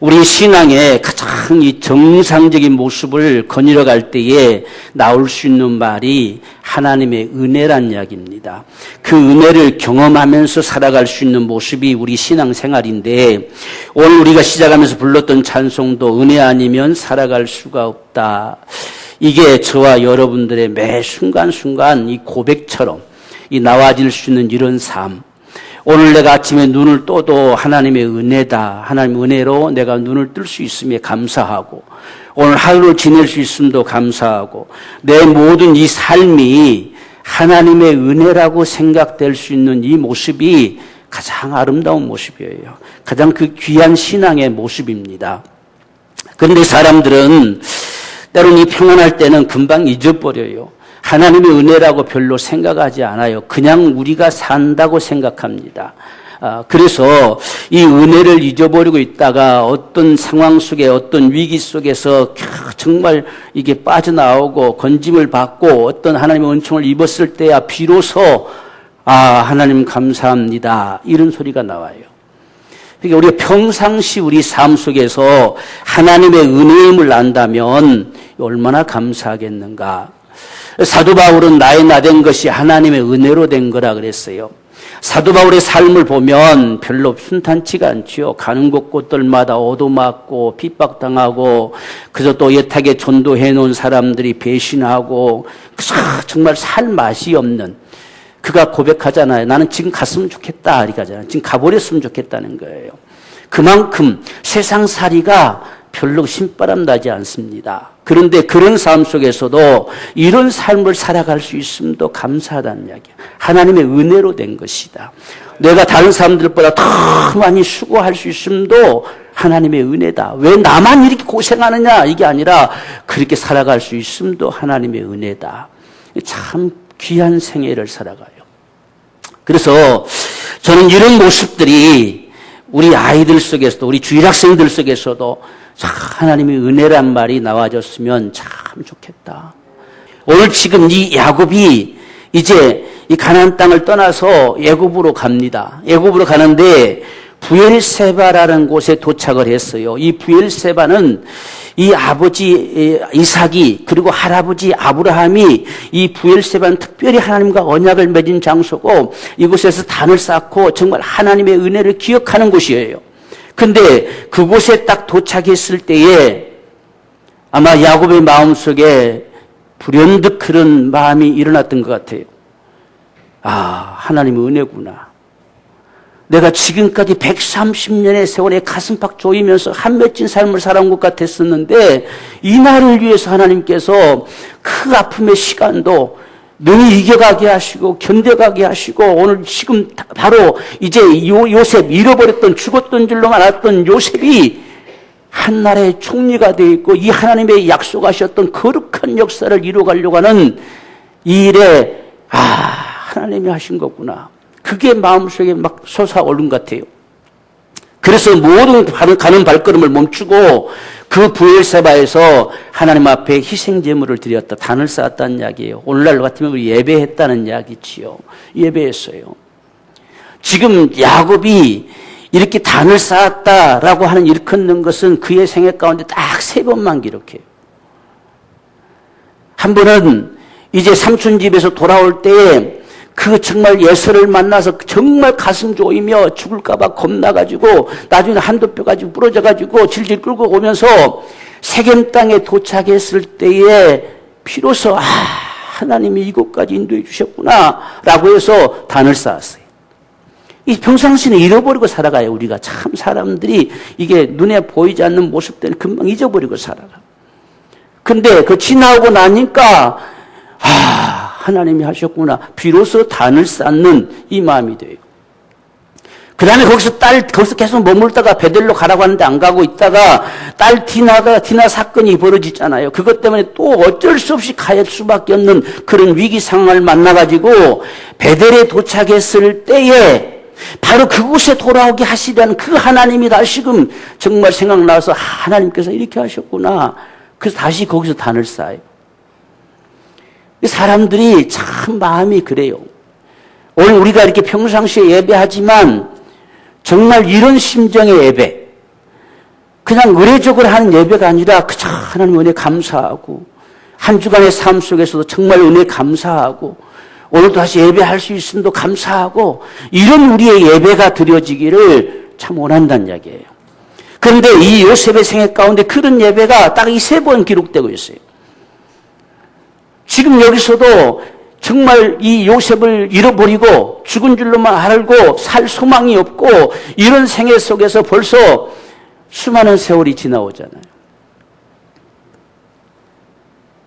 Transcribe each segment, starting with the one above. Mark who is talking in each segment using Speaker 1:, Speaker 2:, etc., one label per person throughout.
Speaker 1: 우리 신앙의 가장 이 정상적인 모습을 거닐어 갈 때에 나올 수 있는 말이 하나님의 은혜란 이야기입니다. 그 은혜를 경험하면서 살아갈 수 있는 모습이 우리 신앙생활인데, 오늘 우리가 시작하면서 불렀던 찬송도 은혜 아니면 살아갈 수가 없다. 이게 저와 여러분들의 매 순간순간 이 고백처럼 이 나와질 수 있는 이런 삶. 오늘 내가 아침에 눈을 떠도 하나님의 은혜다. 하나님의 은혜로 내가 눈을 뜰 수 있음에 감사하고, 오늘 하루를 지낼 수 있음도 감사하고, 내 모든 이 삶이 하나님의 은혜라고 생각될 수 있는 이 모습이 가장 아름다운 모습이에요. 가장 그 귀한 신앙의 모습입니다. 그런데 사람들은 때로는 이 평안할 때는 금방 잊어버려요. 하나님의 은혜라고 별로 생각하지 않아요. 그냥 우리가 산다고 생각합니다. 그래서 이 은혜를 잊어버리고 있다가 어떤 상황 속에, 어떤 위기 속에서 정말 이게 빠져나오고 건짐을 받고 어떤 하나님의 은총을 입었을 때야 비로소 하나님 감사합니다, 이런 소리가 나와요. 그러니까 우리가 평상시 우리 삶 속에서 하나님의 은혜임을 안다면 얼마나 감사하겠는가. 사도 바울은 나의 나된 것이 하나님의 은혜로 된 거라 그랬어요. 사도 바울의 삶을 보면 별로 순탄치가 않지요. 가는 곳곳들마다 얻어맞고 핍박당하고, 그저 또 애타게 전도해 놓은 사람들이 배신하고, 정말 살 맛이 없는, 그가 고백하잖아요. 나는 지금 갔으면 좋겠다, 이렇게 하잖아요. 지금 가버렸으면 좋겠다는 거예요. 그만큼 세상살이가 별로 신바람 나지 않습니다. 그런데 그런 삶 속에서도 이런 삶을 살아갈 수 있음도 감사하다는 이야기예요. 하나님의 은혜로 된 것이다. 내가 다른 사람들보다 더 많이 수고할 수 있음도 하나님의 은혜다. 왜 나만 이렇게 고생하느냐, 이게 아니라 그렇게 살아갈 수 있음도 하나님의 은혜다. 참 귀한 생애를 살아가요. 그래서 저는 이런 모습들이 우리 아이들 속에서도, 우리 주일학생들 속에서도 하나님의 은혜란 말이 나와줬으면 참 좋겠다. 오늘 지금 이 야곱이 이제 이 가나안 땅을 떠나서 애굽으로 갑니다. 애굽으로 가는데 부엘세바라는 곳에 도착을 했어요. 이 부엘세바는 이 아버지 이삭이, 그리고 할아버지 아브라함이, 이 부엘세바는 특별히 하나님과 언약을 맺은 장소고, 이곳에서 단을 쌓고 정말 하나님의 은혜를 기억하는 곳이에요. 근데 그곳에 딱 도착했을 때에 아마 야곱의 마음속에 불현듯 그런 마음이 일어났던 것 같아요. 하나님의 은혜구나. 내가 지금까지 130년의 세월에 가슴팍 조이면서 한 맺힌 삶을 살아온 것 같았었는데, 이 날을 위해서 하나님께서 그 아픔의 시간도 능히 이겨가게 하시고 견뎌가게 하시고, 오늘 지금 바로 이제 요셉, 잃어버렸던, 죽었던 줄로 알았던 요셉이 한나라의 총리가 되어 있고, 이 하나님의 약속하셨던 거룩한 역사를 이루어가려고 하는 이 일에 하나님이 하신 거구나. 그게 마음속에 막 솟아오른 것 같아요. 그래서 모든 가는 발걸음을 멈추고 그 부엘세바에서 하나님 앞에 희생제물을 드렸다, 단을 쌓았다는 이야기예요. 오늘날 같으면 우리 예배했다는 이야기지요. 예배했어요. 지금 야곱이 이렇게 단을 쌓았다라고 하는 일컫는 것은 그의 생애 가운데 딱 3번만 기록해요. 한 번은 이제 삼촌 집에서 돌아올 때에 그 정말 예서를 만나서 정말 가슴 조이며 죽을까봐 겁나가지고 나중에 한두 뼈 가지고 부러져가지고 질질 끌고 오면서 세겜 땅에 도착했을 때에 비로소 하나님이 이곳까지 인도해 주셨구나 라고 해서 단을 쌓았어요. 이 평상시는 잃어버리고 살아가요. 우리가 참 사람들이 이게 눈에 보이지 않는 모습들은 금방 잊어버리고 살아가. 근데 그 지나오고 나니까 하나님이 하셨구나. 비로소 단을 쌓는 이 마음이 돼요. 그 다음에 거기서 계속 머물다가 베델로 가라고 하는데 안 가고 있다가 딸 디나 사건이 벌어지잖아요. 그것 때문에 또 어쩔 수 없이 갈 수밖에 없는 그런 위기 상황을 만나가지고 베델에 도착했을 때에 바로 그곳에 돌아오게 하시려는 그 하나님이 다시금 정말 생각나서 하나님께서 이렇게 하셨구나. 그래서 다시 거기서 단을 쌓아요. 사람들이 참 마음이 그래요. 오늘 우리가 이렇게 평상시에 예배하지만 정말 이런 심정의 예배, 그냥 의례적으로 하는 예배가 아니라 그저 하나님 은혜 감사하고 한 주간의 삶 속에서도 정말 은혜 감사하고 오늘도 다시 예배할 수 있음도 감사하고 이런 우리의 예배가 드려지기를 참 원한다는 이야기예요. 그런데 이 요셉의 생애 가운데 그런 예배가 딱 이 3번 기록되고 있어요. 지금 여기서도 정말 이 요셉을 잃어버리고 죽은 줄로만 알고 살 소망이 없고 이런 생애 속에서 벌써 수많은 세월이 지나오잖아요.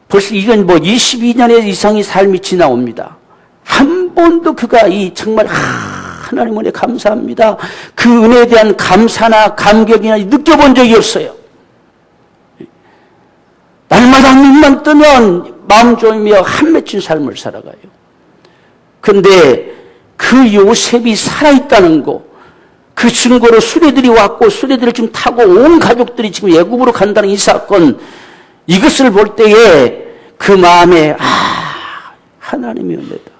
Speaker 1: 벌써 이건 22년의 이상의 삶이 지나옵니다. 한 번도 그가 이 정말 하나님 은혜 감사합니다. 그 은혜에 대한 감사나 감격이나 느껴본 적이 없어요. 날마다 눈만 뜨면 마음 졸이며 한 맺힌 삶을 살아가요. 그런데 그 요셉이 살아있다는 거, 그 증거로 수레들이 왔고 수레들을 지금 타고 온 가족들이 지금 애굽으로 간다는 이 사건, 이것을 볼 때에 그 마음에 하나님의 은혜다.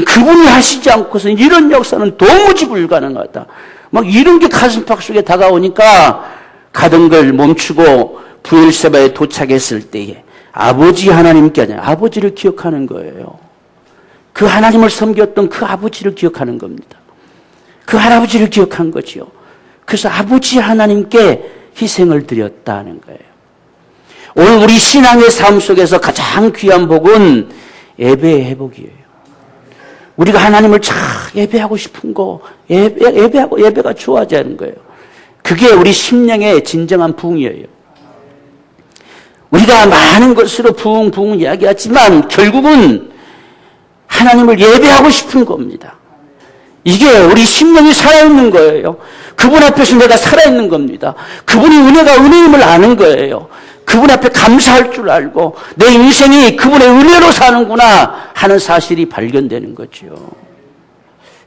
Speaker 1: 그분이 하시지 않고서 이런 역사는 도무지 불가능하다. 막 이런 게 가슴팍 속에 다가오니까 가던 걸 멈추고 브엘세바에 도착했을 때에 아버지 하나님께 아니라 아버지를 기억하는 거예요. 그 하나님을 섬겼던 그 아버지를 기억하는 겁니다. 그 할아버지를 기억한 거지요. 그래서 아버지 하나님께 희생을 드렸다는 거예요. 오늘 우리 신앙의 삶 속에서 가장 귀한 복은 예배의 회복이에요. 우리가 하나님을 잘 예배하고 싶은 거, 예배하고 예배가 좋아지는 거예요. 그게 우리 심령의 진정한 부흥이에요. 우리가 많은 것으로 부흥 이야기하지만 결국은 하나님을 예배하고 싶은 겁니다. 이게 우리 심령이 살아있는 거예요. 그분 앞에서 내가 살아있는 겁니다. 그분이 은혜가 은혜임을 아는 거예요. 그분 앞에 감사할 줄 알고 내 인생이 그분의 은혜로 사는구나 하는 사실이 발견되는 거죠.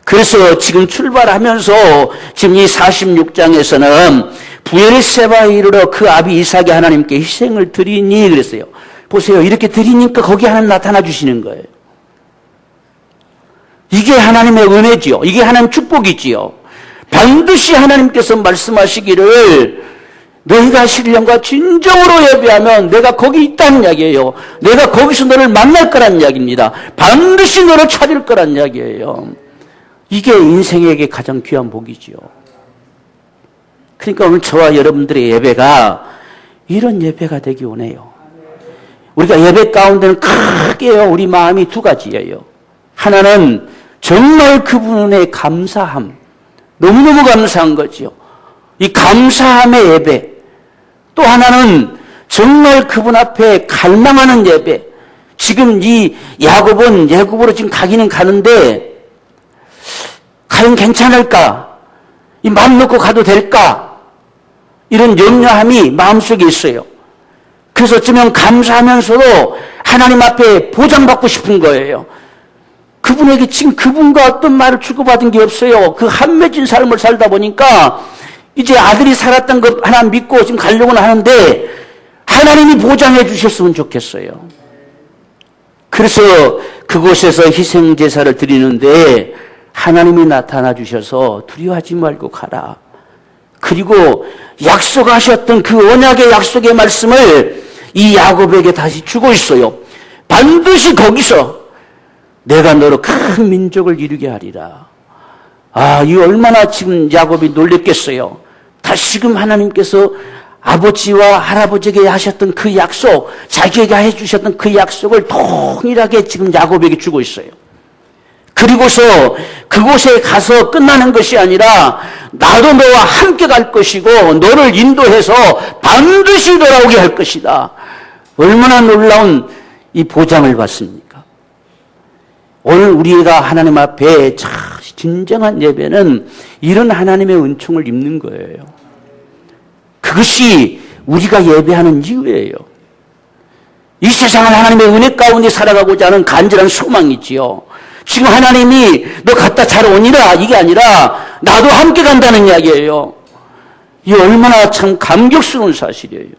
Speaker 1: 그래서 지금 출발하면서 지금 이 46장에서는 브엘세바에 이르러 그 아비 이삭이 하나님께 희생을 드리니 그랬어요. 보세요. 이렇게 드리니까 거기 하나님 나타나 주시는 거예요. 이게 하나님의 은혜지요. 이게 하나님 축복이지요. 반드시 하나님께서 말씀하시기를 너희가 신령과 진정으로 예배하면 내가 거기 있다는 이야기예요. 내가 거기서 너를 만날 거란 이야기입니다. 반드시 너를 찾을 거란 이야기예요. 이게 인생에게 가장 귀한 복이지요. 그러니까 오늘 저와 여러분들의 예배가 이런 예배가 되기 원해요. 우리가 예배 가운데는 크게요. 우리 마음이 두 가지예요. 하나는 정말 그분의 감사함. 너무너무 감사한 거지요. 이 감사함의 예배. 또 하나는 정말 그분 앞에 갈망하는 예배. 지금 이 야곱은 애굽으로 지금 가기는 가는데 과연 괜찮을까? 이 마음 놓고 가도 될까? 이런 염려함이 마음속에 있어요. 그래서 어쩌면 감사하면서도 하나님 앞에 보장받고 싶은 거예요. 그분에게 지금 그분과 어떤 말을 주고받은 게 없어요. 그 한맺은 삶을 살다 보니까 이제 아들이 살았던 것 하나 믿고 지금 가려고는 하는데 하나님이 보장해 주셨으면 좋겠어요. 그래서 그곳에서 희생제사를 드리는데 하나님이 나타나 주셔서 두려워하지 말고 가라. 그리고 약속하셨던 그 언약의 약속의 말씀을 이 야곱에게 다시 주고 있어요. 반드시 거기서 내가 너로 큰 민족을 이루게 하리라. 이 얼마나 지금 야곱이 놀랬겠어요. 다시금 하나님께서 아버지와 할아버지에게 하셨던 그 약속, 자기에게 해주셨던 그 약속을 동일하게 지금 야곱에게 주고 있어요. 그리고서 그곳에 가서 끝나는 것이 아니라 나도 너와 함께 갈 것이고 너를 인도해서 반드시 돌아오게 할 것이다. 얼마나 놀라운 이 보장을 받습니까? 오늘 우리가 하나님 앞에 진정한 예배는 이런 하나님의 은총을 입는 거예요. 그것이 우리가 예배하는 이유예요. 이 세상은 하나님의 은혜 가운데 살아가고자 하는 간절한 소망이지요. 지금 하나님이 너 갔다 잘 오니라 이게 아니라 나도 함께 간다는 이야기예요. 이 얼마나 참 감격스러운 사실이에요.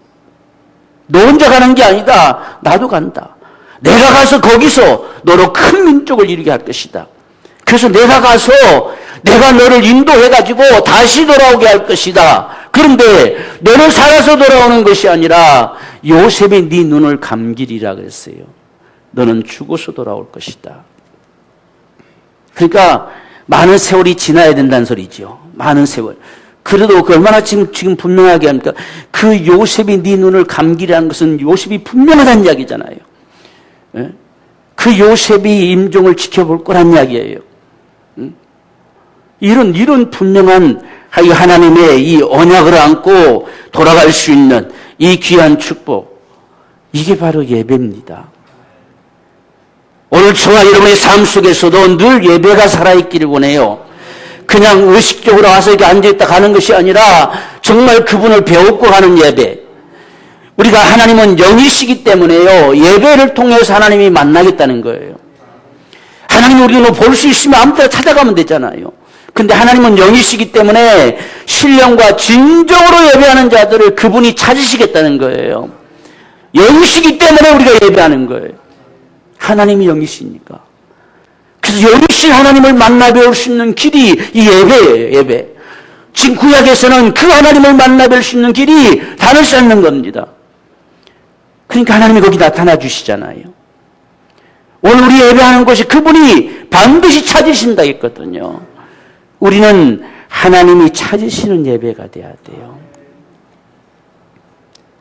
Speaker 1: 너 혼자 가는 게 아니다. 나도 간다. 내가 가서 거기서 너로 큰 민족을 이루게 할 것이다. 그래서 내가 가서 내가 너를 인도해가지고 다시 돌아오게 할 것이다. 그런데 너는 살아서 돌아오는 것이 아니라 요셉이 네 눈을 감기리라 그랬어요. 너는 죽어서 돌아올 것이다. 그러니까 많은 세월이 지나야 된다는 소리죠. 많은 세월. 그래도 그 얼마나 지금 분명하게 합니까? 그 요셉이 네 눈을 감기라는 것은 요셉이 분명하다는 이야기잖아요. 예? 그 요셉이 임종을 지켜볼 거란 이야기예요. 이런 분명한 하나님의 이 언약을 안고 돌아갈 수 있는 이 귀한 축복, 이게 바로 예배입니다. 오늘 저와 여러분의 삶 속에서도 늘 예배가 살아있기를 원해요. 그냥 의식적으로 와서 이렇게 앉아있다 가는 것이 아니라 정말 그분을 배우고 가는 예배. 우리가 하나님은 영이시기 때문에요. 예배를 통해서 하나님이 만나겠다는 거예요. 하나님 우리는 볼 수 있으면 아무 때나 찾아가면 되잖아요. 근데 하나님은 영이시기 때문에 신령과 진정으로 예배하는 자들을 그분이 찾으시겠다는 거예요. 영이시기 때문에 우리가 예배하는 거예요. 하나님이 영이시니까. 그래서 영이신 하나님을 만나 뵐 수 있는 길이 이 예배예요. 예배. 지금 구약에서는 그 하나님을 만나 뵐 수 있는 길이 단을 쌓는 겁니다. 그러니까 하나님이 거기 나타나 주시잖아요. 오늘 우리 예배하는 곳이 그분이 반드시 찾으신다 했거든요. 우리는 하나님이 찾으시는 예배가 돼야 돼요.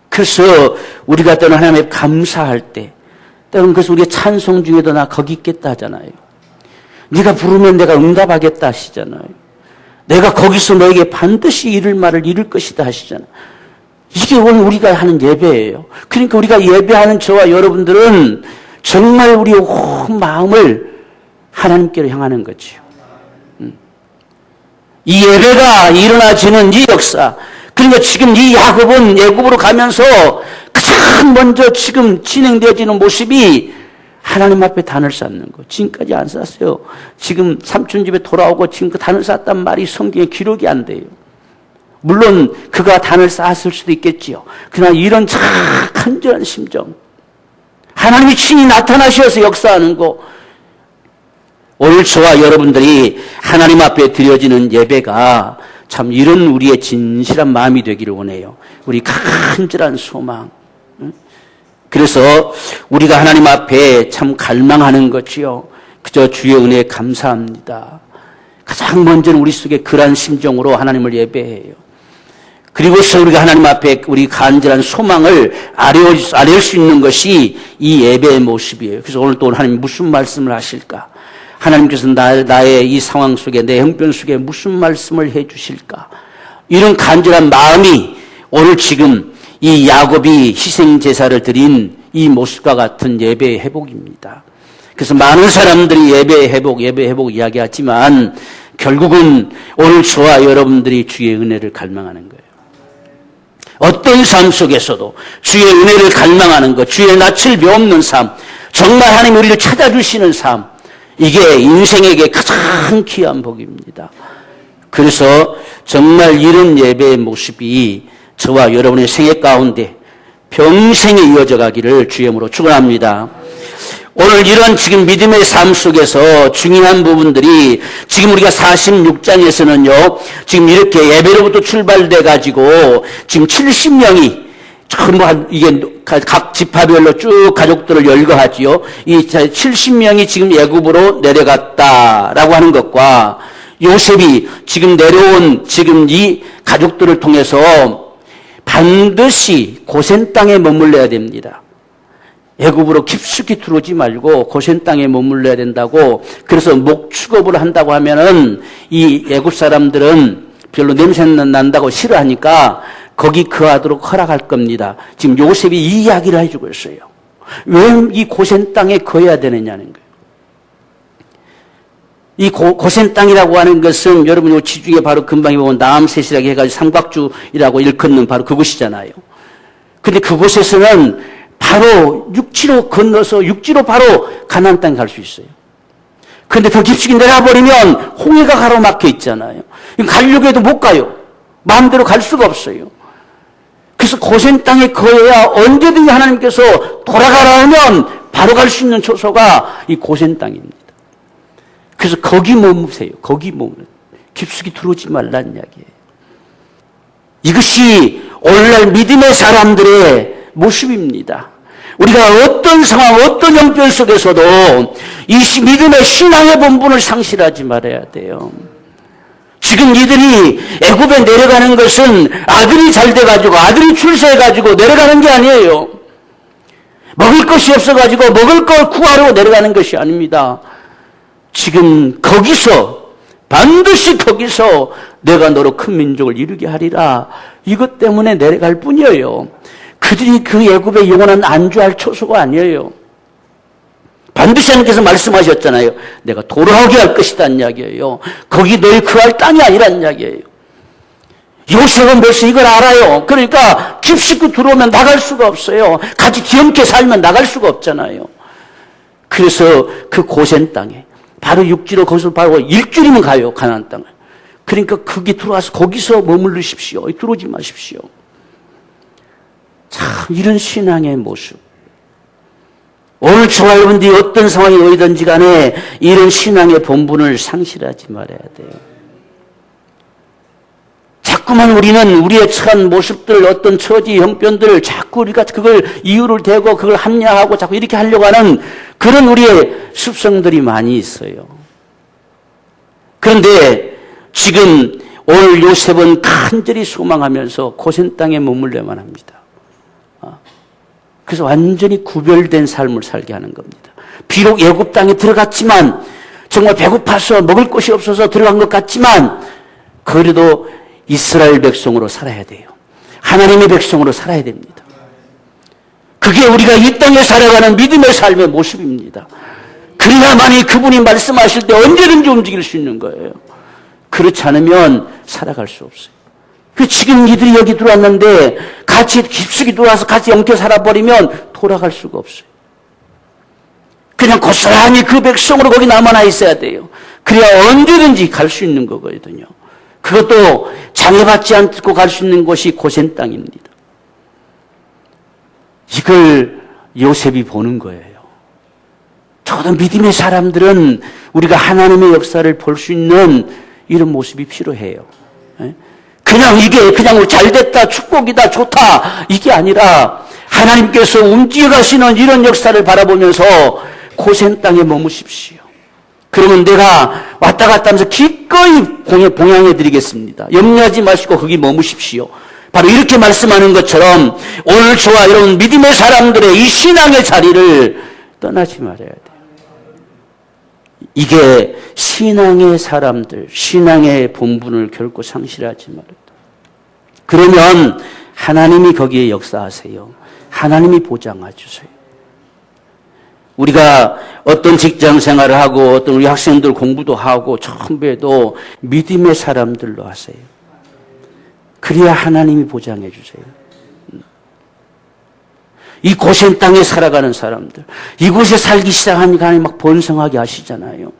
Speaker 1: 그래서 우리가 때로는 하나님께 감사할 때, 때로는 그래서 우리가 찬송 중에도 나 거기 있겠다 하잖아요. 네가 부르면 내가 응답하겠다 하시잖아요. 내가 거기서 너에게 반드시 이룰 말을 이룰 것이다 하시잖아요. 이게 오늘 우리가 하는 예배예요. 그러니까 우리가 예배하는 저와 여러분들은 정말 우리의 온 마음을 하나님께로 향하는 거지요. 이 예배가 일어나지는 이 역사, 그러니까 지금 이 야곱은 애굽으로 가면서 가장 먼저 지금 진행되어지는 모습이 하나님 앞에 단을 쌓는 거. 지금까지 안 쌓았어요. 지금 삼촌 집에 돌아오고 지금 그 단을 쌓았단 말이 성경에 기록이 안 돼요. 물론 그가 단을 쌓았을 수도 있겠지요. 그러나 이런 참 간절한 심정, 하나님이 친히 나타나셔서 역사하는 거, 오늘 저와 여러분들이 하나님 앞에 드려지는 예배가 참 이런 우리의 진실한 마음이 되기를 원해요. 우리 간절한 소망. 그래서 우리가 하나님 앞에 참 갈망하는 것이요. 그저 주의 은혜에 감사합니다. 가장 먼저는 우리 속에 그러한 심정으로 하나님을 예배해요. 그리고서 우리가 하나님 앞에 우리 간절한 소망을 아뢰올 수 있는 것이 이 예배의 모습이에요. 그래서 오늘 또 하나님 무슨 말씀을 하실까? 하나님께서 나의 이 상황 속에, 내 형편 속에 무슨 말씀을 해 주실까? 이런 간절한 마음이 오늘 지금 이 야곱이 희생제사를 드린 이 모습과 같은 예배의 회복입니다. 그래서 많은 사람들이 예배의 회복 이야기하지만 결국은 오늘 저와 여러분들이 주의 은혜를 갈망하는 거예요. 어떤 삶 속에서도 주의 은혜를 갈망하는 것, 주의 낯을 배없는 삶, 정말 하나님 우리를 찾아주시는 삶, 이게 인생에게 가장 귀한 복입니다. 그래서 정말 이런 예배의 모습이 저와 여러분의 생애 가운데 평생에 이어져 가기를 주님으로 축원합니다. 오늘 이런 지금 믿음의 삶 속에서 중요한 부분들이 지금 우리가 46장에서는요, 지금 이렇게 예배로부터 출발돼 가지고 지금 70명이 전부 이게 각 지파별로 쭉 가족들을 열거하지요. 이 70명이 지금 애굽으로 내려갔다라고 하는 것과 요셉이 지금 내려온 지금 이 가족들을 통해서 반드시 고센 땅에 머물러야 됩니다. 애굽으로 깊숙이 들어오지 말고 고센 땅에 머물러야 된다고. 그래서 목축업을 한다고 하면은 이 애굽 사람들은 별로 냄새 난다고 싫어하니까 거기 거하도록 허락할 겁니다. 지금 요셉이 이 이야기를 해주고 있어요. 왜 이 고센 땅에 거해야 되느냐는 거예요. 이 고센 땅이라고 하는 것은 여러분 이 지중해 바로 금방에 보면 남셋이라고 해가지고 삼각주이라고 일컫는 바로 그곳이잖아요. 근데 그곳에서는 바로 육지로 건너서 육지로 바로 가나안 땅에 갈 수 있어요. 그런데 더 깊숙이 내려버리면 홍해가 가로막혀 있잖아요. 가려고 해도 못 가요. 마음대로 갈 수가 없어요. 그래서 고센 땅에 거해야 언제든지 하나님께서 돌아가라 하면 바로 갈 수 있는 초소가 이 고센 땅입니다. 그래서 거기 머무세요. 거기 머무세요. 깊숙이 들어오지 말라는 이야기예요. 이것이 오늘날 믿음의 사람들의 모습입니다. 우리가 어떤 상황, 어떤 형편 속에서도 이 믿음의 신앙의 본분을 상실하지 말아야 돼요. 지금 이들이 애굽에 내려가는 것은 아들이 잘 돼가지고 아들이 출세해가지고 내려가는 게 아니에요. 먹을 것이 없어가지고 먹을 걸 구하러 내려가는 것이 아닙니다. 지금 거기서 반드시 거기서 내가 너로 큰 민족을 이루게 하리라. 이것 때문에 내려갈 뿐이에요. 그들이 그 애굽의 영원한 안주할 초소가 아니에요. 반드시 하나님께서 말씀하셨잖아요. 내가 돌아오게 할 것이라는 이야기예요. 거기 너희 그할 땅이 아니라는 이야기예요. 요셉은 벌써 이걸 알아요. 그러니까 깁식구 들어오면 나갈 수가 없어요. 같이 귀염게 살면 나갈 수가 없잖아요. 그래서 그 고센 땅에 바로 육지로 거기서 바로 일주일이면 가요. 가나안 땅을. 그러니까 거기 들어와서 거기서 머무르십시오. 들어오지 마십시오. 참 이런 신앙의 모습. 오늘 저와 여러분들이 어떤 상황이 오이든지 간에 이런 신앙의 본분을 상실하지 말아야 돼요. 자꾸만 우리는 우리의 처한 모습들, 어떤 처지, 형편들을 자꾸 우리가 그걸 이유를 대고 그걸 합리화하고 자꾸 이렇게 하려고 하는 그런 우리의 습성들이 많이 있어요. 그런데 지금 오늘 요셉은 간절히 소망하면서 고센 땅에 머물려만 합니다. 그래서 완전히 구별된 삶을 살게 하는 겁니다. 비록 애굽 땅에 들어갔지만 정말 배고파서 먹을 것이 없어서 들어간 것 같지만 그래도 이스라엘 백성으로 살아야 돼요. 하나님의 백성으로 살아야 됩니다. 그게 우리가 이 땅에 살아가는 믿음의 삶의 모습입니다. 그래야만이 그분이 말씀하실 때 언제든지 움직일 수 있는 거예요. 그렇지 않으면 살아갈 수 없어요. 지금 이들이 여기 들어왔는데 같이 깊숙이 들어와서 같이 엉켜 살아버리면 돌아갈 수가 없어요. 그냥 고스란히 그 백성으로 거기 남아나 있어야 돼요. 그래야 언제든지 갈 수 있는 거거든요. 그것도 장애받지 않고 갈 수 있는 곳이 고센 땅입니다. 이걸 요셉이 보는 거예요. 저도 믿음의 사람들은 우리가 하나님의 역사를 볼 수 있는 이런 모습이 필요해요. 그냥 이게 그냥 잘됐다, 축복이다, 좋다 이게 아니라 하나님께서 움직여가시는 이런 역사를 바라보면서 고센 땅에 머무십시오. 그러면 내가 왔다 갔다 하면서 기꺼이 봉양해 드리겠습니다. 염려하지 마시고 거기 머무십시오. 바로 이렇게 말씀하는 것처럼 오늘 저와 여러분 믿음의 사람들의 이 신앙의 자리를 떠나지 말아야 돼요. 이게 신앙의 사람들, 신앙의 본분을 결코 상실하지 말아요. 그러면 하나님이 거기에 역사하세요. 하나님이 보장해 주세요. 우리가 어떤 직장 생활을 하고 어떤 우리 학생들 공부도 하고 전부 해도 믿음의 사람들로 하세요. 그래야 하나님이 보장해 주세요. 이 고센 땅에 살아가는 사람들, 이곳에 살기 시작하니까 하나님 막 번성하게 하시잖아요.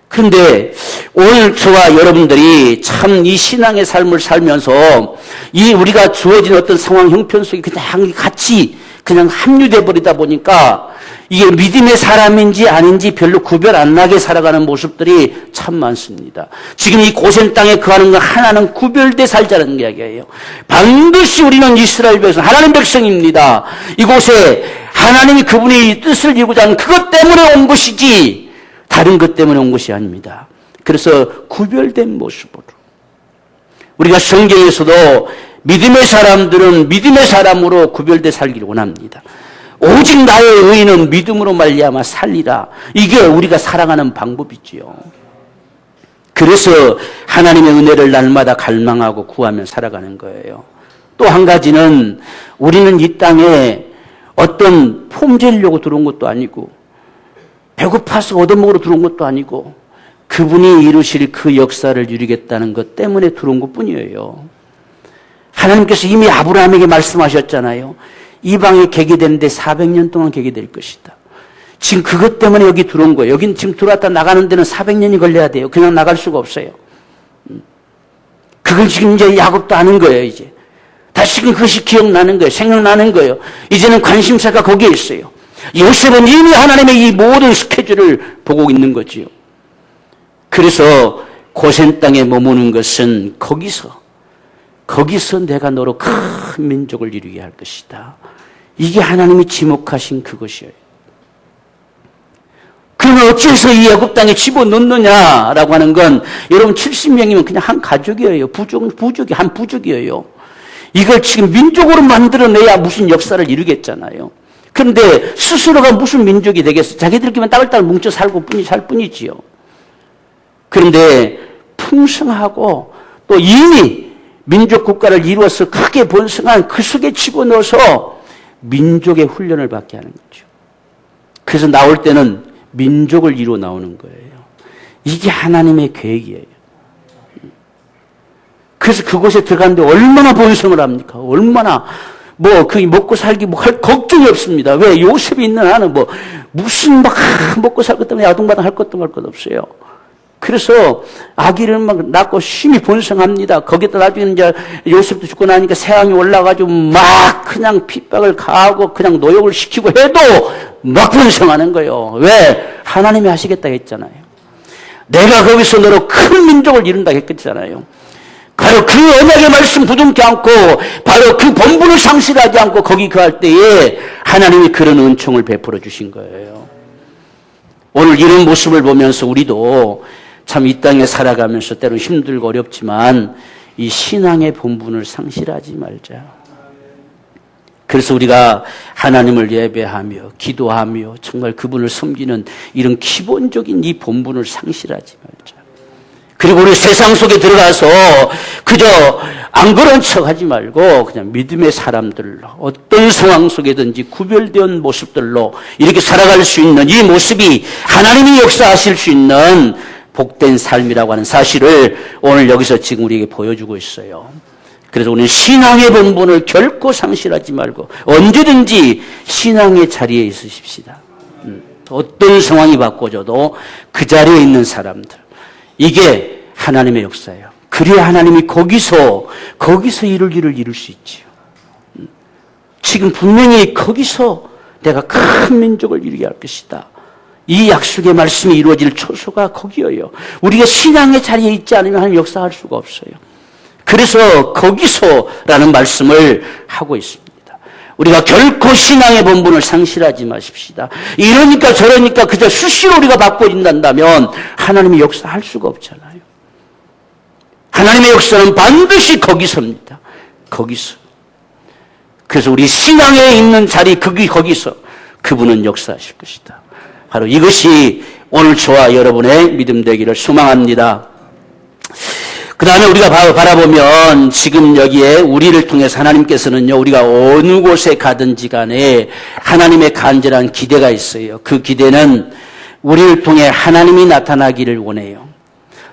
Speaker 1: 그런데 오늘 저와 여러분들이 참 이 신앙의 삶을 살면서 이 우리가 주어진 어떤 상황 형편 속에 그냥 같이 그냥 합류돼 버리다 보니까 이게 믿음의 사람인지 아닌지 별로 구별 안 나게 살아가는 모습들이 참 많습니다. 지금 이 고센 땅에 거하는 건 하나는 구별돼 살자는 이야기예요. 반드시 우리는 이스라엘 백성, 하나님 백성입니다. 이곳에 하나님이 그분의 뜻을 이루고자 하는 그것 때문에 온 것이지 다른 것 때문에 온 것이 아닙니다. 그래서 구별된 모습으로 우리가 성경에서도 믿음의 사람들은 믿음의 사람으로 구별돼 살기를 원합니다. 오직 나의 의인은 믿음으로 말미암아 살리라. 이게 우리가 살아가는 방법이지요. 그래서 하나님의 은혜를 날마다 갈망하고 구하며 살아가는 거예요. 또 한 가지는 우리는 이 땅에 어떤 폼재려고 들어온 것도 아니고 배고파서 얻어먹으러 들어온 것도 아니고 그분이 이루실 그 역사를 이루겠다는 것 때문에 들어온 것뿐이에요. 하나님께서 이미 아브라함에게 말씀하셨잖아요. 이방에 개개되는데 400년 동안 개개될 것이다. 지금 그것 때문에 여기 들어온 거예요. 여긴 지금 들어왔다 나가는 데는 400년이 걸려야 돼요. 그냥 나갈 수가 없어요. 그걸 지금 이제 야곱도 아는 거예요, 이제. 다시금 그것이 기억나는 거예요. 생각나는 거예요. 이제는 관심사가 거기에 있어요. 요셉은 이미 하나님의 이 모든 스케줄을 보고 있는 거지요. 그래서 고센 땅에 머무는 것은 거기서 내가 너로 큰 민족을 이루게 할 것이다. 이게 하나님이 지목하신 그것이에요. 그러면 어째서 이 애굽 땅에 집어넣느냐라고 하는 건 여러분 70명이면 그냥 한 가족이에요. 부족이 한 부족이에요. 이걸 지금 민족으로 만들어내야 무슨 역사를 이루겠잖아요. 그런데 스스로가 무슨 민족이 되겠어? 자기들끼리만 따글따글 뭉쳐 살 뿐이지요. 그런데 풍성하고 또 이미 민족 국가를 이루어서 크게 번성한 그 속에 집어넣어서 민족의 훈련을 받게 하는 거죠. 그래서 나올 때는 민족을 이루어 나오는 거예요. 이게 하나님의 계획이에요. 그래서 그곳에 들어가는데 얼마나 번성을 합니까? 얼마나 거기 먹고 살기 할 걱정이 없습니다. 왜? 요셉이 있는 한은 무슨 먹고 살 것 때문에 아둥바둥 할 것도 말 것 없어요. 그래서 아기를 막 낳고 심히 번성합니다. 거기다 나중에 이제 요셉도 죽고 나니까 세왕이 올라가지고 막 그냥 핍박을 가하고 그냥 노역을 시키고 해도 막 번성하는 거예요. 왜? 하나님이 하시겠다 했잖아요. 내가 거기서 너로 큰 민족을 이룬다 했잖아요. 바로 그 언약의 말씀 부둥켜 안고 바로 그 본분을 상실하지 않고 거기 거할 때에 하나님이 그런 은총을 베풀어 주신 거예요. 오늘 이런 모습을 보면서 우리도 참 이 땅에 살아가면서 때로 힘들고 어렵지만 이 신앙의 본분을 상실하지 말자. 그래서 우리가 하나님을 예배하며 기도하며 정말 그분을 섬기는 이런 기본적인 이 본분을 상실하지 말자. 그리고 우리 세상 속에 들어가서 그저 안 그런 척하지 말고 그냥 믿음의 사람들로 어떤 상황 속에든지 구별된 모습들로 이렇게 살아갈 수 있는 이 모습이 하나님이 역사하실 수 있는 복된 삶이라고 하는 사실을 오늘 여기서 지금 우리에게 보여주고 있어요. 그래서 우리는 신앙의 본분을 결코 상실하지 말고 언제든지 신앙의 자리에 있으십시다. 어떤 상황이 바꿔져도 그 자리에 있는 사람들, 이게 하나님의 역사예요. 그래야 하나님이 거기서 이룰 일을 이룰 수 있지요. 지금 분명히 거기서 내가 큰 민족을 이루게 할 것이다. 이 약속의 말씀이 이루어질 초소가 거기예요. 우리가 신앙의 자리에 있지 않으면 하나님 역사할 수가 없어요. 그래서 거기서라는 말씀을 하고 있습니다. 우리가 결코 신앙의 본분을 상실하지 마십시다. 이러니까 저러니까 그저 수시로 우리가 바꿔진다면 하나님이 역사할 수가 없잖아요. 하나님의 역사는 반드시 거기서입니다. 거기서. 그래서 우리 신앙에 있는 자리 거기서 그분은 역사하실 것이다. 바로 이것이 오늘 저와 여러분의 믿음 되기를 소망합니다. 그 다음에 우리가 바라보면 지금 여기에 우리를 통해서 하나님께서는요, 우리가 어느 곳에 가든지 간에 하나님의 간절한 기대가 있어요. 그 기대는 우리를 통해 하나님이 나타나기를 원해요.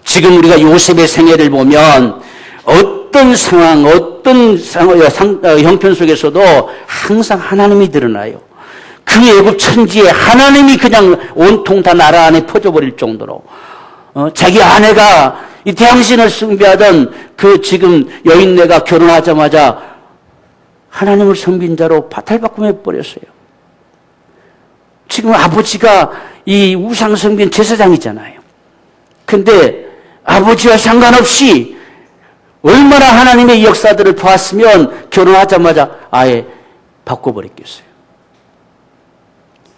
Speaker 1: 지금 우리가 요셉의 생애를 보면 어떤 상황, 형편 속에서도 항상 하나님이 드러나요. 그 애굽 천지에 하나님이 그냥 온통 다 나라 안에 퍼져버릴 정도로 자기 아내가 이 태양신을 숭배하던 그 지금 여인네가 결혼하자마자 하나님을 섬긴 자로 파탈바꿈해버렸어요. 지금 아버지가 이 우상 섬긴 제사장이잖아요. 근데 아버지와 상관없이 얼마나 하나님의 역사들을 보았으면 결혼하자마자 아예 바꿔버렸겠어요.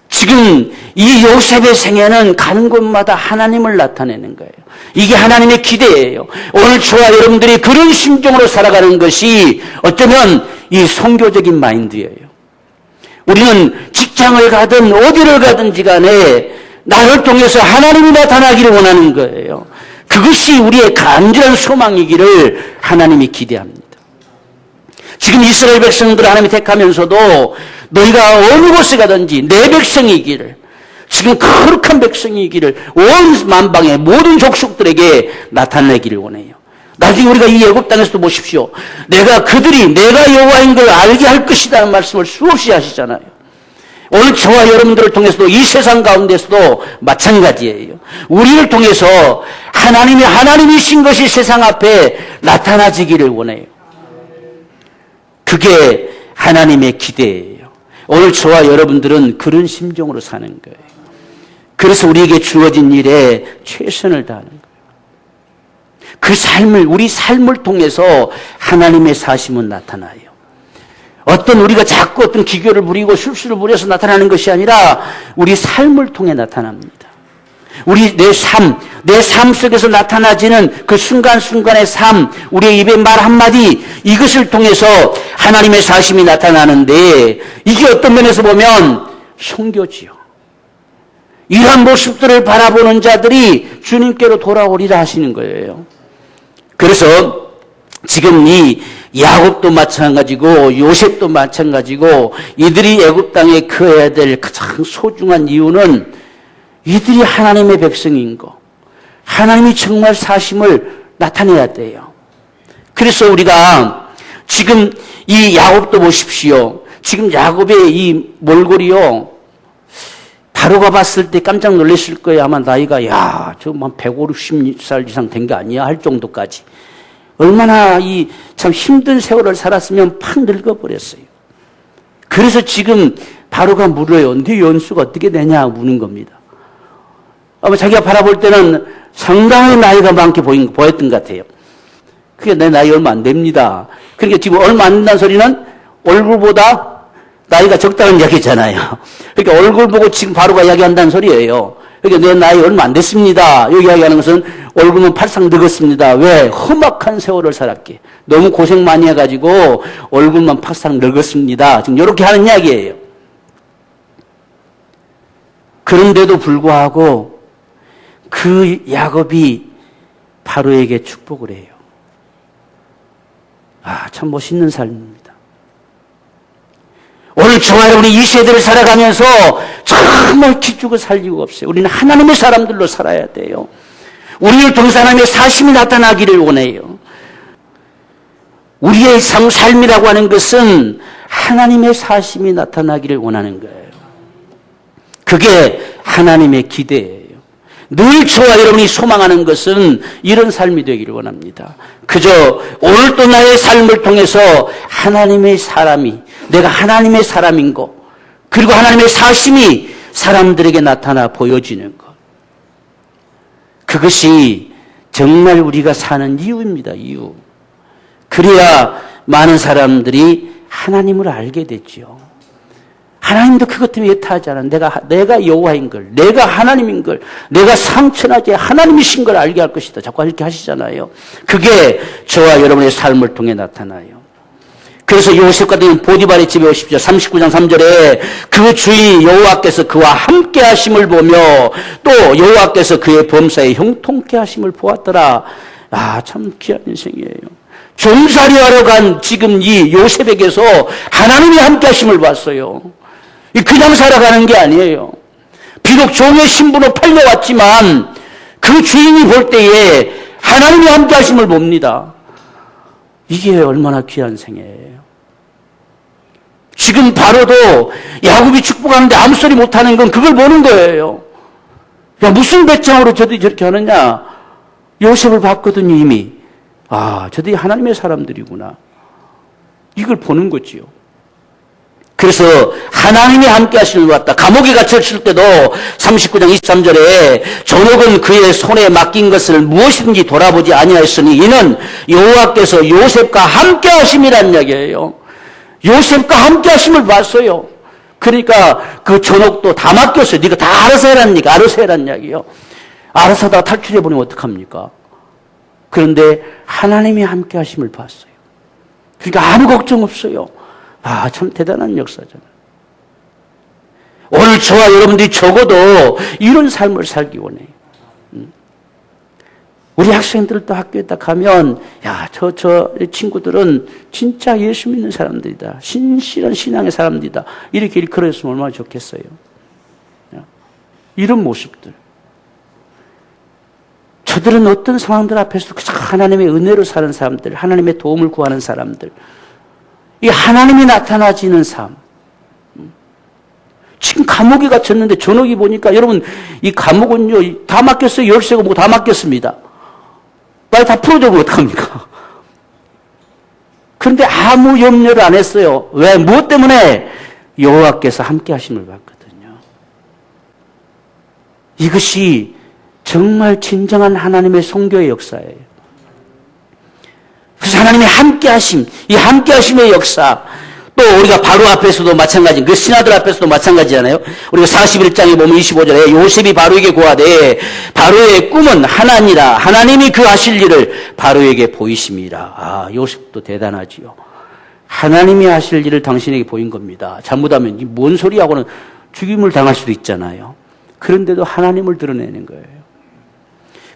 Speaker 1: 지금 이 요셉의 생애는 가는 곳마다 하나님을 나타내는 거예요. 이게 하나님의 기대예요. 오늘 저와 여러분들이 그런 심정으로 살아가는 것이 어쩌면 이 선교적인 마인드예요. 우리는 직장을 가든 어디를 가든지 간에 나를 통해서 하나님이 나타나기를 원하는 거예요. 그것이 우리의 간절한 소망이기를 하나님이 기대합니다. 지금 이스라엘 백성들을 하나님이 택하면서도 너희가 어느 곳에 가든지 내 백성이기를, 지금 거룩한 백성이기를 온 만방의 모든 족속들에게 나타내기를 원해요. 나중에 우리가 이 애굽 땅에서도 보십시오. 내가 여호와인 걸 알게 할 것이라는 말씀을 수없이 하시잖아요. 오늘 저와 여러분들을 통해서도 이 세상 가운데서도 마찬가지예요. 우리를 통해서 하나님이신 것이 세상 앞에 나타나지기를 원해요. 그게 하나님의 기대예요. 오늘 저와 여러분들은 그런 심정으로 사는 거예요. 그래서 우리에게 주어진 일에 최선을 다하는 거예요. 그 삶을, 우리 삶을 통해서 하나님의 사심은 나타나요. 어떤 우리가 자꾸 어떤 기교를 부리고 실수를 부려서 나타나는 것이 아니라 우리 삶을 통해 나타납니다. 우리 내 삶 속에서 나타나지는 그 순간순간의 삶, 우리의 입의 말 한마디, 이것을 통해서 하나님의 사심이 나타나는데, 이게 어떤 면에서 보면 선교지요. 이러한 모습들을 바라보는 자들이 주님께로 돌아오리라 하시는 거예요. 그래서 지금 이 야곱도 마찬가지고 요셉도 마찬가지고 이들이 애굽 땅에 거해야 될 가장 소중한 이유는 이들이 하나님의 백성인 거, 하나님이 정말 사심을 나타내야 돼요. 그래서 우리가 지금 이 야곱도 보십시오. 지금 야곱의 이 몰골이요, 바로가 봤을 때 깜짝 놀랐을 거예요. 아마 나이가 저 150살 이상 된 게 아니야 할 정도까지. 얼마나 이 참 힘든 세월을 살았으면 팍 늙어버렸어요. 그래서 지금 바로가 물어요. 네 연수가 어떻게 되냐 묻는 겁니다. 아마 자기가 바라볼 때는 상당히 나이가 많게 보였던 것 같아요. 그게 내 나이 얼마 안 됩니다. 그러니까 지금 얼마 안 된다는 소리는 얼굴보다 나이가 적다는 이야기잖아요. 그러니까 얼굴 보고 지금 바로가 이야기한다는 소리예요. 그러니까 내 나이 얼마 안 됐습니다. 여기 이야기하는 것은 얼굴은 팔상 늙었습니다. 왜? 험악한 세월을 살았기에. 너무 고생 많이 해가지고 얼굴만 팔상 늙었습니다. 지금 이렇게 하는 이야기예요. 그런데도 불구하고 그 야곱이 바로에게 축복을 해요. 참 멋있는 삶입니다. 오늘 저와 여러분이 이 세대를 살아가면서 정말 기죽어 살리고 없어요. 우리는 하나님의 사람들로 살아야 돼요. 우리를 통해서 하나님의 사심이 나타나기를 원해요. 우리의 삶이라고 하는 것은 하나님의 사심이 나타나기를 원하는 거예요. 그게 하나님의 기대예요. 늘 저와 여러분이 소망하는 것은 이런 삶이 되기를 원합니다. 그저 오늘도 나의 삶을 통해서 하나님의 사람이, 내가 하나님의 사람인 것, 그리고 하나님의 사심이 사람들에게 나타나 보여지는 것. 그것이 정말 우리가 사는 이유입니다. 이유. 그래야 많은 사람들이 하나님을 알게 됐죠. 하나님도 그것 때문에 예타하잖아. 내가 여호와인 걸, 내가 하나님인 걸, 내가 상천하지 하나님이신 걸 알게 할 것이다. 자꾸 이렇게 하시잖아요. 그게 저와 여러분의 삶을 통해 나타나요. 그래서 요셉 같은 보디발의 집에 오십시오. 39장 3절에 그 주인 여호와께서 그와 함께 하심을 보며 또 여호와께서 그의 범사에 형통케 하심을 보았더라. 참 귀한 인생이에요. 종살이하러 간 지금 이 요셉에게서 하나님이 함께 하심을 봤어요. 그냥 살아가는 게 아니에요. 비록 종의 신분으로 팔려왔지만 그 주인이 볼 때에 하나님이 함께 하심을 봅니다. 이게 얼마나 귀한 생애예요. 지금 바로도 야곱이 축복하는데 아무 소리 못하는 건 그걸 보는 거예요. 무슨 배짱으로 저들이 저렇게 하느냐. 요셉을 봤거든요. 이미. 저들이 하나님의 사람들이구나. 이걸 보는 거지요. 그래서 하나님이 함께 하심을 봤다. 감옥에 갇혔을 때도 39장 23절에 전옥은 그의 손에 맡긴 것을 무엇이든지 돌아보지 아니하였으니 이는 여호와께서 요셉과 함께 하심이란 이야기예요. 요셉과 함께 하심을 봤어요. 그러니까 그 전옥도 다 맡겼어요. 네가 다 알아서 해라는 얘기, 알아서 해라는 이야기요. 알아서 하다가 탈출해버리면 어떡합니까? 그런데 하나님이 함께 하심을 봤어요. 그러니까 아무 걱정 없어요. 참 대단한 역사잖아요. 오늘 저와 여러분들이 적어도 이런 삶을 살기 원해요. 우리 학생들도 학교에 딱 가면 저 친구들은 진짜 예수 믿는 사람들이다. 신실한 신앙의 사람들이다. 이렇게 일컬어줬으면 얼마나 좋겠어요. 이런 모습들. 저들은 어떤 상황들 앞에서도 그저 하나님의 은혜로 사는 사람들, 하나님의 도움을 구하는 사람들, 이 하나님이 나타나지는 삶. 지금 감옥에 갇혔는데 전옥이 보니까 여러분 이 감옥은요 다 맡겼어요. 열쇠고 뭐 다 맡겼습니다. 빨리 다 풀어주면 어떡합니까? 그런데 아무 염려를 안 했어요. 왜? 무엇 때문에? 여호와께서 함께 하심을 봤거든요. 이것이 정말 진정한 하나님의 선교의 역사예요. 하나님의 함께하심, 이 함께하심의 역사, 또 우리가 바로 앞에서도 마찬가지, 그 신하들 앞에서도 마찬가지잖아요. 우리가 41장에 보면 25절에 요셉이 바로에게 고하되 바로의 꿈은 하나니라, 하나님이 그 하실 일을 바로에게 보이심이라. 아, 요셉도 대단하지요. 하나님이 하실 일을 당신에게 보인 겁니다. 잘못하면 이 뭔 소리하고는 죽임을 당할 수도 있잖아요. 그런데도 하나님을 드러내는 거예요.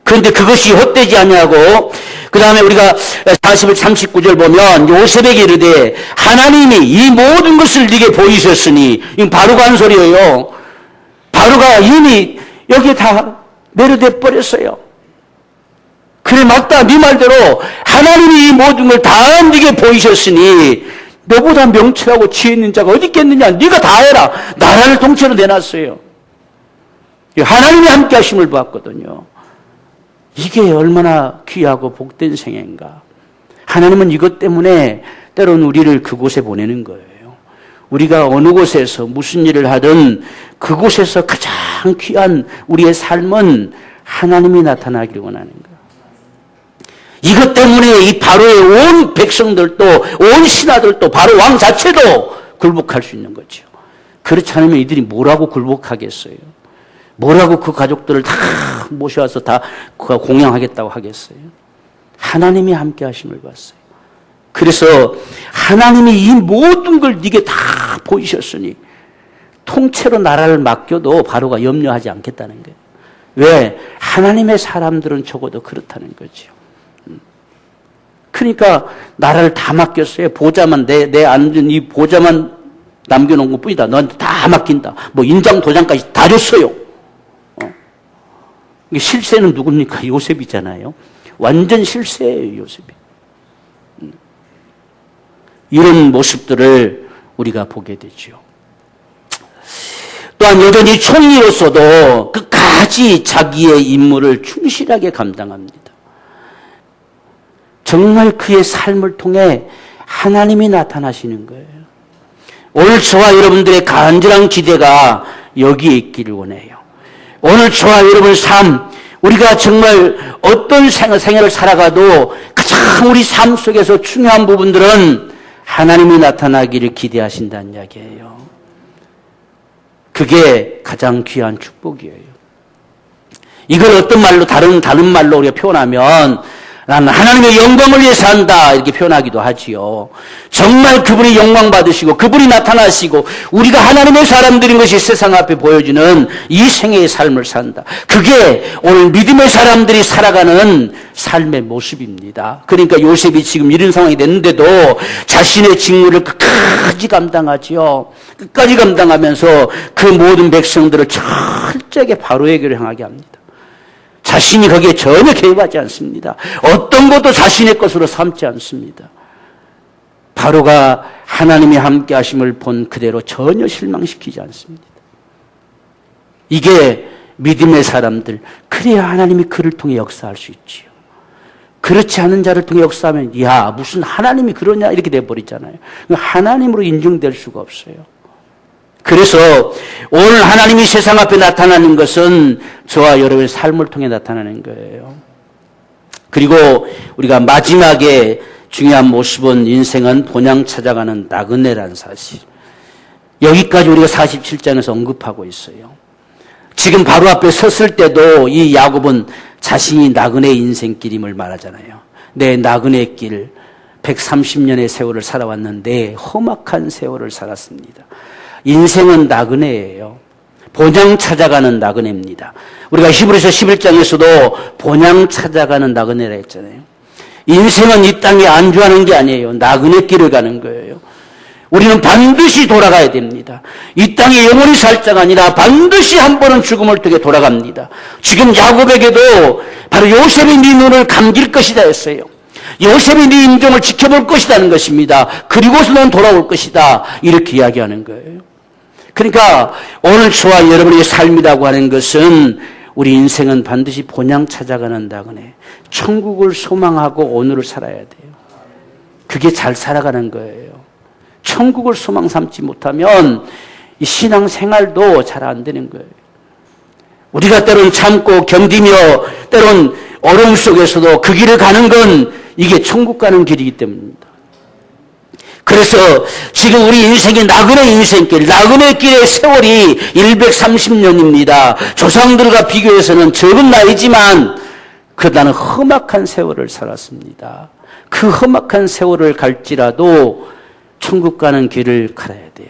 Speaker 1: 그런데 그것이 헛되지 아니하고, 그 다음에 우리가 39절 보면 요셉에게 이르되 하나님이 이 모든 것을 네게 보이셨으니, 이건 바로가 한 소리예요. 바로가 이미 여기에 다 내려돼 버렸어요. 그래, 맞다. 네 말대로 하나님이 이 모든 걸 다 네게 보이셨으니 너보다 명철하고 지혜 있는 자가 어디 있겠느냐. 네가 다 해라. 나라를 통째로 내놨어요. 하나님이 함께 하심을 보았거든요. 이게 얼마나 귀하고 복된 생애인가. 하나님은 이것 때문에 때로는 우리를 그곳에 보내는 거예요. 우리가 어느 곳에서 무슨 일을 하든 그곳에서 가장 귀한 우리의 삶은 하나님이 나타나기를 원하는 거예요. 이것 때문에 이 바로의 온 백성들도, 온 신하들도, 바로 왕 자체도 굴복할 수 있는 거죠. 그렇지 않으면 이들이 뭐라고 굴복하겠어요? 뭐라고 그 가족들을 다 모셔와서 다 공양하겠다고 하겠어요? 하나님이 함께 하심을 봤어요. 그래서 하나님이 이 모든 걸 네게 다 보이셨으니 통째로 나라를 맡겨도 바로가 염려하지 않겠다는 거예요. 왜? 하나님의 사람들은 적어도 그렇다는 거죠. 그러니까 나라를 다 맡겼어요. 보좌만, 내 앉은 이 보좌만 남겨놓은 것 뿐이다. 너한테 다 맡긴다. 뭐 인장 도장까지 다 줬어요. 실세는 누굽니까? 요셉이잖아요. 완전 실세예요, 요셉이. 이런 모습들을 우리가 보게 되죠. 또한 여전히 총리로서도 끝까지 자기의 임무를 충실하게 감당합니다. 정말 그의 삶을 통해 하나님이 나타나시는 거예요. 오늘 저와 여러분들의 간절한 기대가 여기에 있기를 원해요. 오늘 저와 여러분의 삶, 우리가 정말 어떤 생애를 살아가도 가장 우리 삶 속에서 중요한 부분들은 하나님이 나타나기를 기대하신다는 이야기예요. 그게 가장 귀한 축복이에요. 이걸 어떤 말로, 다른 말로 우리가 표현하면 나는 하나님의 영광을 위해 산다 이렇게 표현하기도 하지요. 정말 그분이 영광 받으시고 그분이 나타나시고 우리가 하나님의 사람들인 것이 세상 앞에 보여주는 이 생애의 삶을 산다. 그게 오늘 믿음의 사람들이 살아가는 삶의 모습입니다. 그러니까 요셉이 지금 이런 상황이 됐는데도 자신의 직무를 끝까지 감당하지요. 끝까지 감당하면서 그 모든 백성들을 철저하게 바로에게로 향하게 합니다. 자신이 거기에 전혀 개입하지 않습니다. 어떤 것도 자신의 것으로 삼지 않습니다. 바로가 하나님이 함께 하심을 본 그대로 전혀 실망시키지 않습니다. 이게 믿음의 사람들, 그래야 하나님이 그를 통해 역사할 수 있지요. 그렇지 않은 자를 통해 역사하면 야 무슨 하나님이 그러냐 이렇게 돼버리잖아요. 하나님으로 인정될 수가 없어요. 그래서 오늘 하나님이 세상 앞에 나타나는 것은 저와 여러분의 삶을 통해 나타나는 거예요. 그리고 우리가 마지막에 중요한 모습은 인생은 본향 찾아가는 나그네라는 사실. 여기까지 우리가 47장에서 언급하고 있어요. 지금 바로 앞에 섰을 때도 이 야곱은 자신이 나그네 인생길임을 말하잖아요. 내 나그네 길 130년의 세월을 살아왔는데 험악한 세월을 살았습니다. 인생은 나그네예요. 본향 찾아가는 나그네입니다. 우리가 히브리서 11장에서도 본향 찾아가는 나그네라 했잖아요. 인생은 이 땅에 안주하는 게 아니에요. 나그네 길을 가는 거예요. 우리는 반드시 돌아가야 됩니다. 이 땅에 영원히 살 자가 아니라 반드시 한 번은 죽음을 통해 돌아갑니다. 지금 야곱에게도 바로 요셉이 네 눈을 감길 것이다 했어요. 요셉이 네 인종을 지켜볼 것이라는 것입니다. 그리고서 넌 돌아올 것이다. 이렇게 이야기하는 거예요. 그러니까 오늘 저와 여러분의 삶이라고 하는 것은 우리 인생은 반드시 본향 찾아가는 나그네. 천국을 소망하고 오늘을 살아야 돼요. 그게 잘 살아가는 거예요. 천국을 소망 삼지 못하면 이 신앙 생활도 잘 안 되는 거예요. 우리가 때론 참고 견디며 때론 어려움 속에서도 그 길을 가는 건 이게 천국 가는 길이기 때문입니다. 그래서 지금 우리 인생이 나그네 인생길, 나그네 길의 세월이 130년입니다. 조상들과 비교해서는 적은 나이지만 나는 험악한 세월을 살았습니다. 그 험악한 세월을 갈지라도 천국 가는 길을 갈아야 돼요.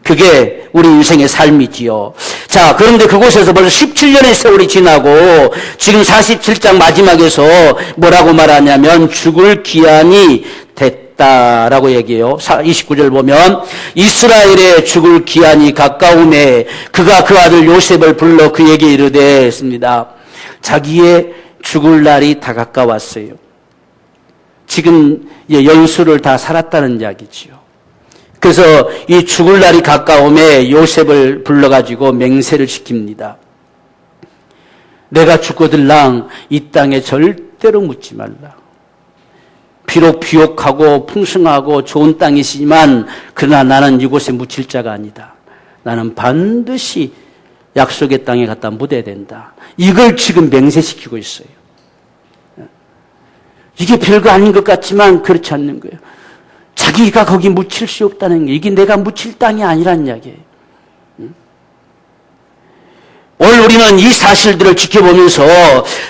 Speaker 1: 그게 우리 인생의 삶이지요. 자, 그런데 그곳에서 벌써 17년의 세월이 지나고 지금 47장 마지막에서 뭐라고 말하냐면 죽을 기한이 됐다라고 얘기해요. 29절 보면 이스라엘의 죽을 기한이 가까우매 그가 그 아들 요셉을 불러 그에게 이르되 했습니다. 자기의 죽을 날이 다 가까웠어요. 지금 연수를 다 살았다는 이야기지요. 그래서 이 죽을 날이 가까움에 요셉을 불러가지고 맹세를 시킵니다. 내가 죽거들랑 이 땅에 절대로 묻지 말라. 비록 비옥하고 풍성하고 좋은 땅이지만 그러나 나는 이곳에 묻힐 자가 아니다. 나는 반드시 약속의 땅에 갖다 묻어야 된다. 이걸 지금 맹세시키고 있어요. 이게 별거 아닌 것 같지만 그렇지 않는 거예요. 자기가 거기 묻힐 수 없다는 게 이게 내가 묻힐 땅이 아니란 이야기예요. 오늘 우리는 이 사실들을 지켜보면서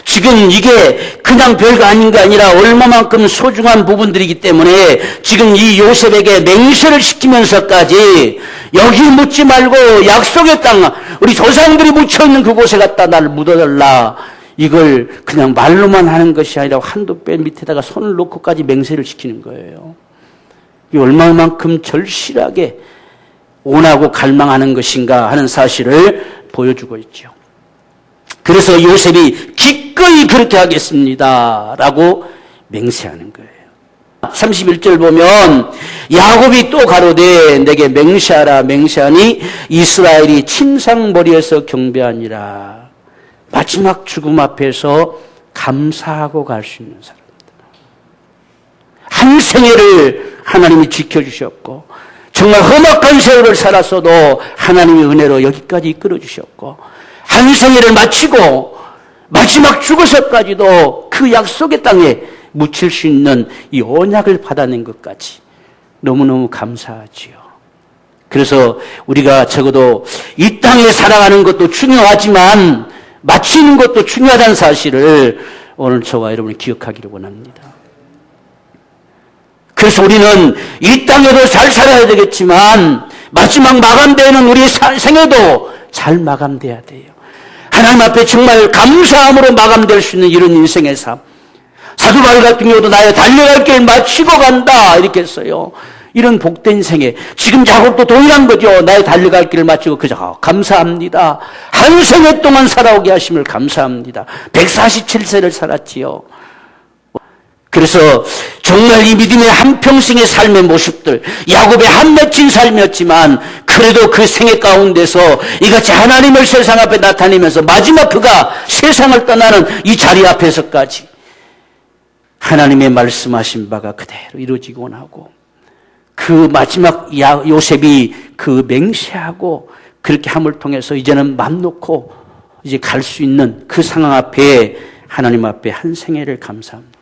Speaker 1: 지금 이게 그냥 별거 아닌 게 아니라 얼마만큼 소중한 부분들이기 때문에 지금 이 요셉에게 맹세를 시키면서까지 여기 묻지 말고 약속의 땅, 우리 조상들이 묻혀있는 그곳에 갖다 나를 묻어달라. 이걸 그냥 말로만 하는 것이 아니라 한두 배 밑에다가 손을 놓고까지 맹세를 시키는 거예요. 이 얼마만큼 절실하게 원하고 갈망하는 것인가 하는 사실을 보여주고 있죠. 그래서 요셉이 기꺼이 그렇게 하겠습니다 라고 맹세하는 거예요. 31절 보면 야곱이 또 가로되 내게 맹세하라 맹세하니 이스라엘이 침상머리에서 경배하니라. 마지막 죽음 앞에서 감사하고 갈 수 있는 사람들. 한 생애를 하나님이 지켜주셨고 정말 험악한 세월을 살았어도 하나님의 은혜로 여기까지 이끌어주셨고 한 생애를 마치고 마지막 죽어서까지도 그 약속의 땅에 묻힐 수 있는 이 언약을 받아낸 것까지 너무너무 감사하지요. 그래서 우리가 적어도 이 땅에 살아가는 것도 중요하지만 마치는 것도 중요하다는 사실을 오늘 저와 여러분이 기억하기를 원합니다. 그래서 우리는 이 땅에도 잘 살아야 되겠지만 마지막 마감되는 우리 생애도 잘 마감돼야 돼요. 하나님 앞에 정말 감사함으로 마감될 수 있는 이런 인생의 삶. 사도 바울 같은 경우도 나의 달려갈 길 마치고 간다 이렇게 했어요. 이런 복된 생애. 지금 야곱도 동일한 거죠. 나의 달려갈 길을 마치고 그저 감사합니다. 한 생애 동안 살아오게 하심을 감사합니다. 147세를 살았지요. 그래서 정말 이 믿음의 한평생의 삶의 모습들, 야곱의 한 맺힌 삶이었지만 그래도 그 생애 가운데서 이같이 하나님을 세상 앞에 나타내면서 마지막 그가 세상을 떠나는 이 자리 앞에서까지 하나님의 말씀하신 바가 그대로 이루어지곤 하고 그 마지막 요셉이 그 맹세하고 그렇게 함을 통해서 이제는 맘 놓고 이제 갈 수 있는 그 상황 앞에 하나님 앞에 한 생애를 감사합니다.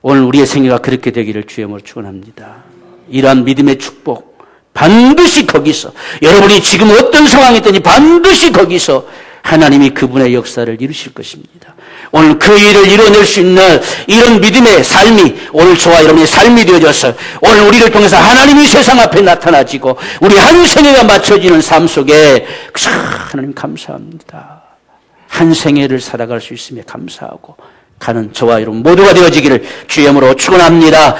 Speaker 1: 오늘 우리의 생애가 그렇게 되기를 주의 이름으로 축원합니다. 이러한 믿음의 축복 반드시 거기서 여러분이 지금 어떤 상황이든지 반드시 거기서 하나님이 그분의 역사를 이루실 것입니다. 오늘 그 일을 이뤄낼 수 있는 이런 믿음의 삶이 오늘 저와 여러분의 삶이 되어져서 오늘 우리를 통해서 하나님이 세상 앞에 나타나지고 우리 한 생애가 맞춰지는 삶 속에 하나님 감사합니다. 한 생애를 살아갈 수 있음에 감사하고 가는 저와 여러분 모두가 되어지기를 주의 이름으로 축원합니다.